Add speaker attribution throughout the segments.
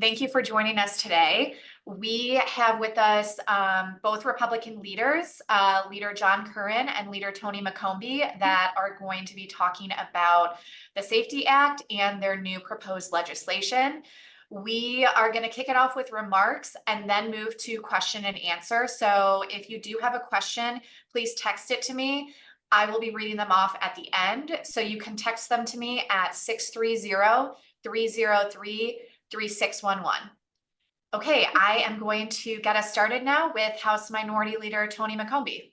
Speaker 1: Thank you for joining us today. We have with us both Republican leaders, Leader John Curran and Leader Tony McCombie, that are going to be talking about the Safety Act and their new proposed legislation. We are going to kick it off with remarks and then move to question and answer. So if you do have a question, please text it to me. I will be reading them off at the end. So you can text them to me at 630-303-3611. Okay, I am going to get us started now with House Minority Leader Tony McCombie.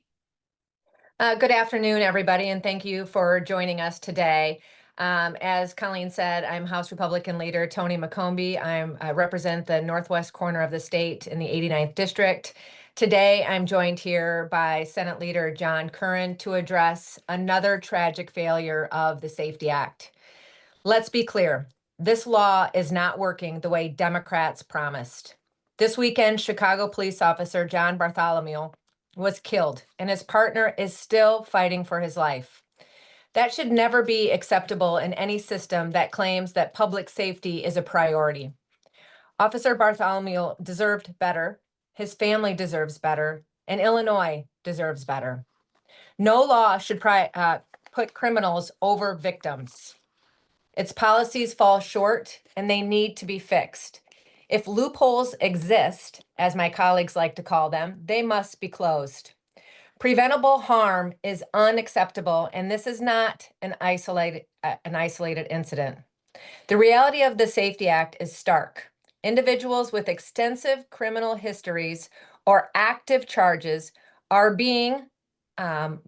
Speaker 2: Good afternoon, everybody, and thank you for joining us today. As Colleen said, I'm House Republican Leader Tony McCombie. I represent the northwest corner of the state in the 89th District. Today, I'm joined here by Senate Leader John Curran to address another tragic failure of the Safety Act. Let's be clear. This law is not working the way Democrats promised. This weekend, Chicago police officer John Bartholomew was killed, and his partner is still fighting for his life. That should never be acceptable in any system that claims that public safety is a priority. Officer Bartholomew deserved better, his family deserves better, and Illinois deserves better. No law should put criminals over victims. Its policies fall short, and they need to be fixed. If loopholes exist, as my colleagues like to call them, they must be closed. Preventable harm is unacceptable, and this is not an isolated incident. The reality of the Safety Act is stark. Individuals with extensive criminal histories or active charges are being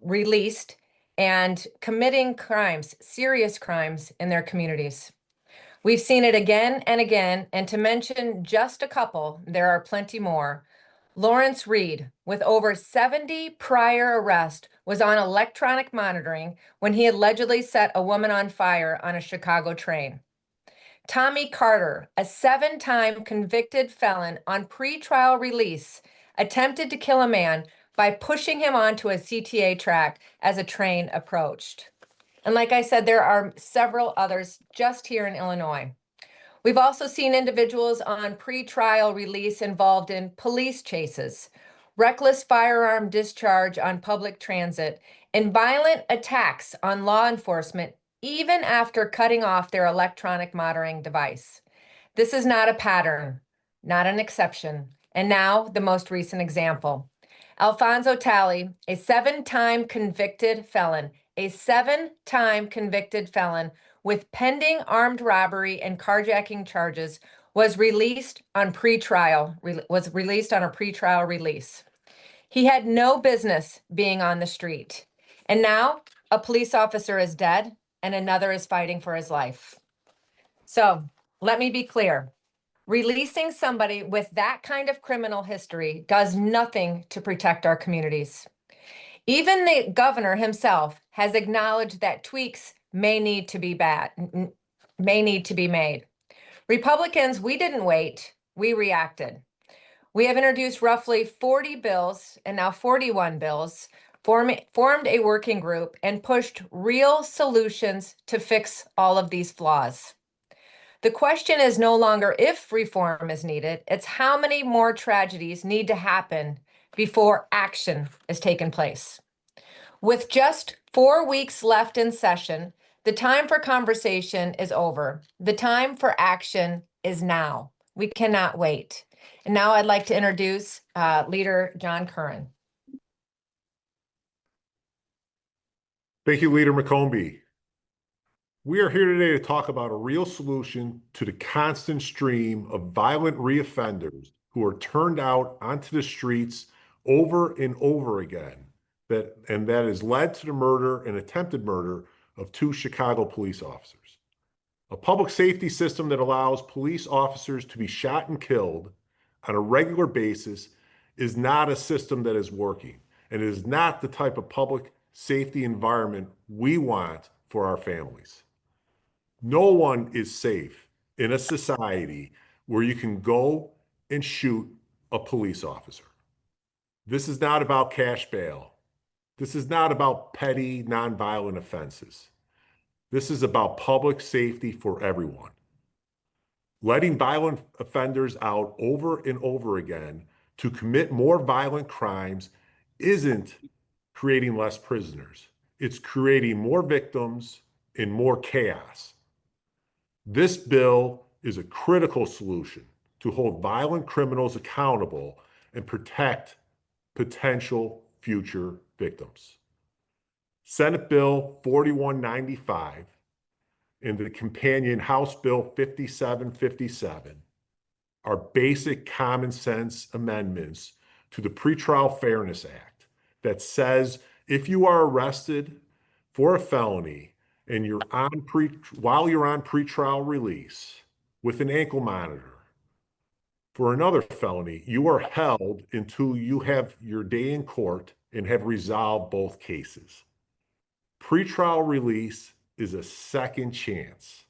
Speaker 2: released and committing crimes, serious crimes in their communities. We've seen it again and again, and to mention just a couple, there are plenty more. Lawrence Reed, with over 70 prior arrests, was on electronic monitoring when he allegedly set a woman on fire on a Chicago train. Tommy Carter, a 7-time convicted felon on pretrial release, attempted to kill a man by pushing him onto a CTA track as a train approached. And like I said, there are several others just here in Illinois. We've also seen individuals on pretrial release involved in police chases, reckless firearm discharge on public transit, and violent attacks on law enforcement, even after cutting off their electronic monitoring device. This is not a pattern, not an exception. And now the most recent example. Alfonso Talley, a 7-time convicted felon, with pending armed robbery and carjacking charges, was released on a pretrial release. He had no business being on the street. And now a police officer is dead and another is fighting for his life. So let me be clear. Releasing somebody with that kind of criminal history does nothing to protect our communities. Even the governor himself has acknowledged that tweaks may need to be made. Republicans, we didn't wait, we reacted. We have introduced roughly 40 bills and now 41 bills, formed a working group and pushed real solutions to fix all of these flaws. The question is no longer if reform is needed, it's how many more tragedies need to happen before action is taken place. With just 4 weeks left in session, the time for conversation is over. The time for action is now. We cannot wait. And now I'd like to introduce Leader John Curran.
Speaker 3: Thank you, Leader McCombie. We are here today to talk about a real solution to the constant stream of violent reoffenders who are turned out onto the streets over and over again, that has led to the murder and attempted murder of 2 Chicago police officers. A public safety system that allows police officers to be shot and killed on a regular basis is not a system that is working, and it is not the type of public safety environment we want for our families. No one is safe in a society where you can go and shoot a police officer. This is not about cash bail. This is not about petty, nonviolent offenses. This is about public safety for everyone. Letting violent offenders out over and over again to commit more violent crimes isn't creating less prisoners. It's creating more victims and more chaos. This bill is a critical solution to hold violent criminals accountable and protect potential future victims. Senate Bill 4195 and the companion House Bill 5757 are basic common sense amendments to the Pretrial Fairness Act that says if you are arrested for a felony and while you're on pretrial release with an ankle monitor for another felony, you are held until you have your day in court and have resolved both cases. Pretrial release is a second chance.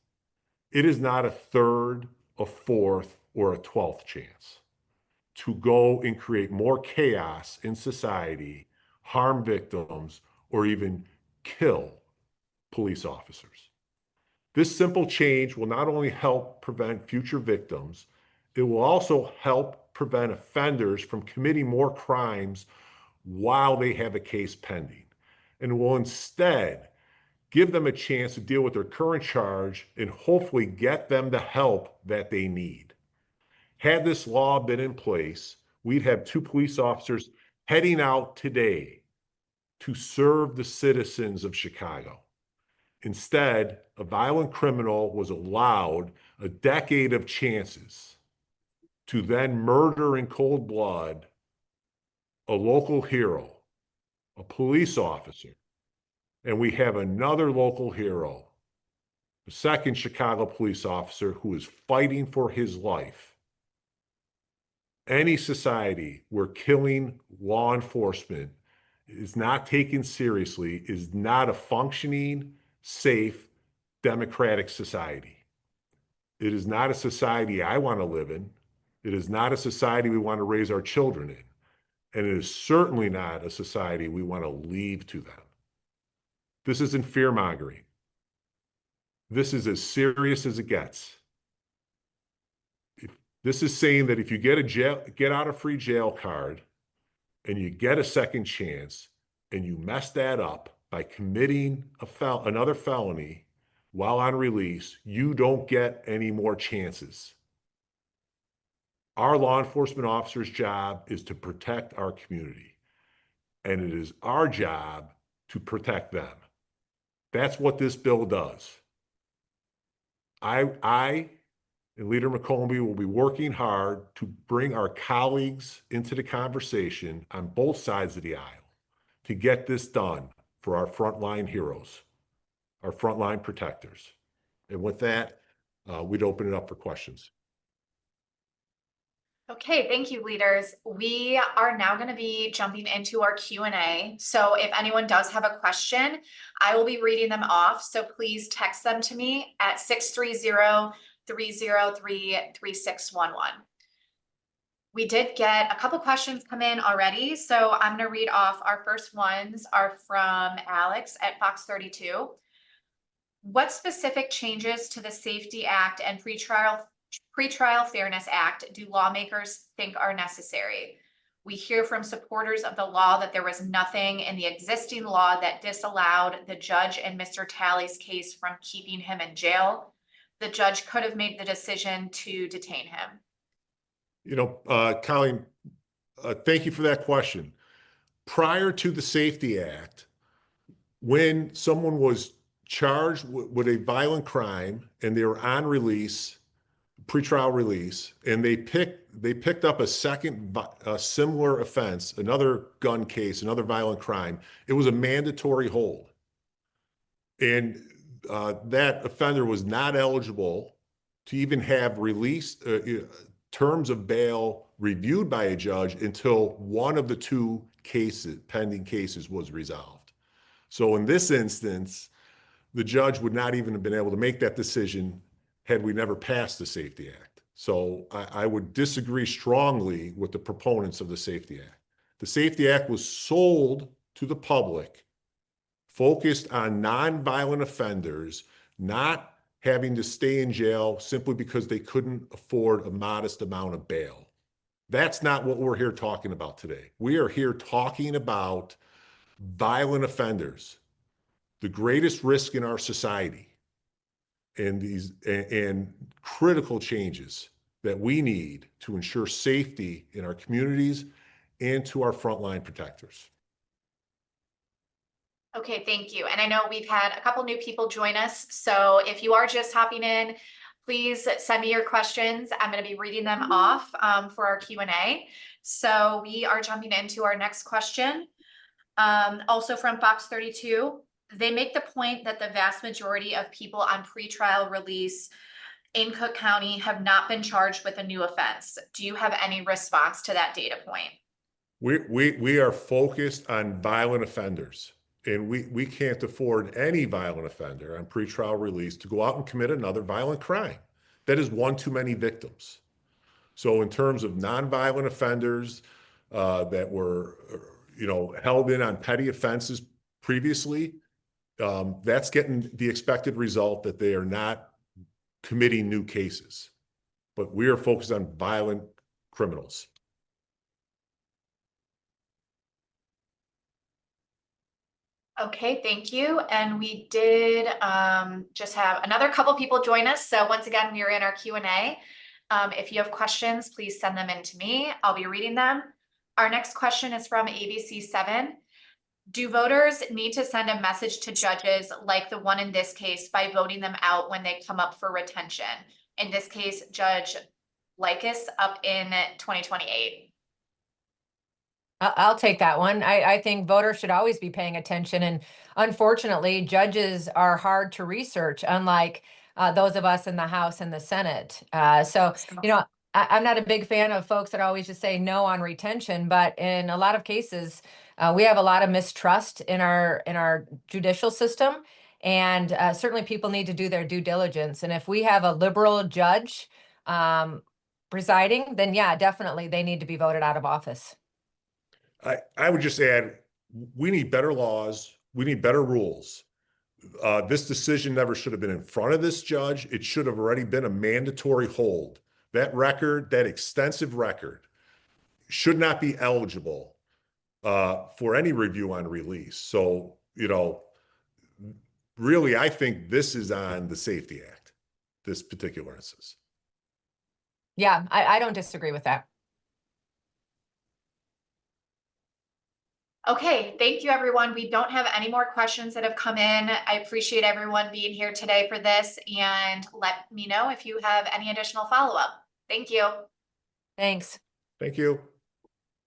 Speaker 3: It is not a third, a fourth, or a 12th chance to go and create more chaos in society, harm victims, or even kill police officers. This simple change will not only help prevent future victims, it will also help prevent offenders from committing more crimes while they have a case pending, and will instead give them a chance to deal with their current charge and hopefully get them the help that they need. Had this law been in place, we'd have 2 police officers heading out today to serve the citizens of Chicago. Instead, a violent criminal was allowed a decade of chances to then murder in cold blood a local hero, a police officer, and we have another local hero, the second Chicago police officer who is fighting for his life. Any society where killing law enforcement is not taken seriously is not a functioning, safe, democratic society. It is not a society I want to live in. It is not a society we want to raise our children in. And it is certainly not a society we want to leave to them. This isn't fear-mongering. This is as serious as it gets. This is saying that if you get out of free jail card and you get a second chance and you mess that up by committing another felony while on release, you don't get any more chances. Our law enforcement officer's job is to protect our community, and it is our job to protect them. That's what this bill does. I and Leader McCombie will be working hard to bring our colleagues into the conversation on both sides of the aisle to get this done for our frontline heroes, our frontline protectors. And with that, we'd open it up for questions.
Speaker 1: Okay, thank you, leaders. We are now going to be jumping into our Q&A. So if anyone does have a question, I will be reading them off. So please text them to me at 630-303-3611. We did get a couple questions come in already. So I'm going to read off. Our first ones are from Alex at Fox 32. What specific changes to the Safety Act and Pretrial Fairness Act do lawmakers think are necessary? We hear from supporters of the law that there was nothing in the existing law that disallowed the judge in Mr. Talley's case from keeping him in jail. The judge could have made the decision to detain him.
Speaker 3: You know, Colleen, thank you for that question. Prior to the Safety Act, when someone was charged with a violent crime and they were on release, pretrial release, and they picked up a similar offense, another gun case, another violent crime, it was a mandatory hold. And that offender was not eligible to even have release terms of bail reviewed by a judge until one of the 2 pending cases was resolved. So in this instance, the judge would not even have been able to make that decision had we never passed the Safety Act. So I would disagree strongly with the proponents of the Safety Act. The Safety Act was sold to the public, focused on nonviolent offenders, not having to stay in jail simply because they couldn't afford a modest amount of bail. That's not what we're here talking about today. We are here talking about violent offenders, the greatest risk in our society, and critical changes that we need to ensure safety in our communities and to our frontline protectors.
Speaker 1: Okay, thank you. And I know we've had a couple new people join us. So if you are just hopping in, please send me your questions. I'm going to be reading them off for our Q&A. So we are jumping into our next question. Also from Fox 32, they make the point that the vast majority of people on pretrial release in Cook County have not been charged with a new offense. Do you have any response to that data point?
Speaker 3: We are focused on violent offenders, and we can't afford any violent offender on pretrial release to go out and commit another violent crime. That is one too many victims. So in terms of nonviolent offenders that were, held in on petty offenses previously, that's getting the expected result that they are not committing new cases. But we are focused on violent criminals.
Speaker 1: Okay, thank you. And we did just have another couple people join us. So once again, we are in our Q&A. If you have questions, please send them in to me. I'll be reading them. Our next question is from ABC7. Do voters need to send a message to judges like the one in this case by voting them out when they come up for retention? In this case, Judge ILCS up in 2028.
Speaker 2: I'll take that one. I think voters should always be paying attention. And unfortunately, judges are hard to research, unlike those of us in the House and the Senate. I'm not a big fan of folks that always just say no on retention, but in a lot of cases, we have a lot of mistrust in our judicial system. And certainly people need to do their due diligence. And if we have a liberal judge presiding, then yeah, definitely they need to be voted out of office.
Speaker 3: I would just add, we need better laws. We need better rules. This decision never should have been in front of this judge. It should have already been a mandatory hold. That record, that extensive record, should not be eligible for any review on release. So, really, I think this is on the Safety Act, this particular instance.
Speaker 2: Yeah, I don't disagree with that.
Speaker 1: Okay, thank you, everyone. We don't have any more questions that have come in. I appreciate everyone being here today for this, and let me know if you have any additional follow-up. Thank you.
Speaker 2: Thanks.
Speaker 3: Thank you.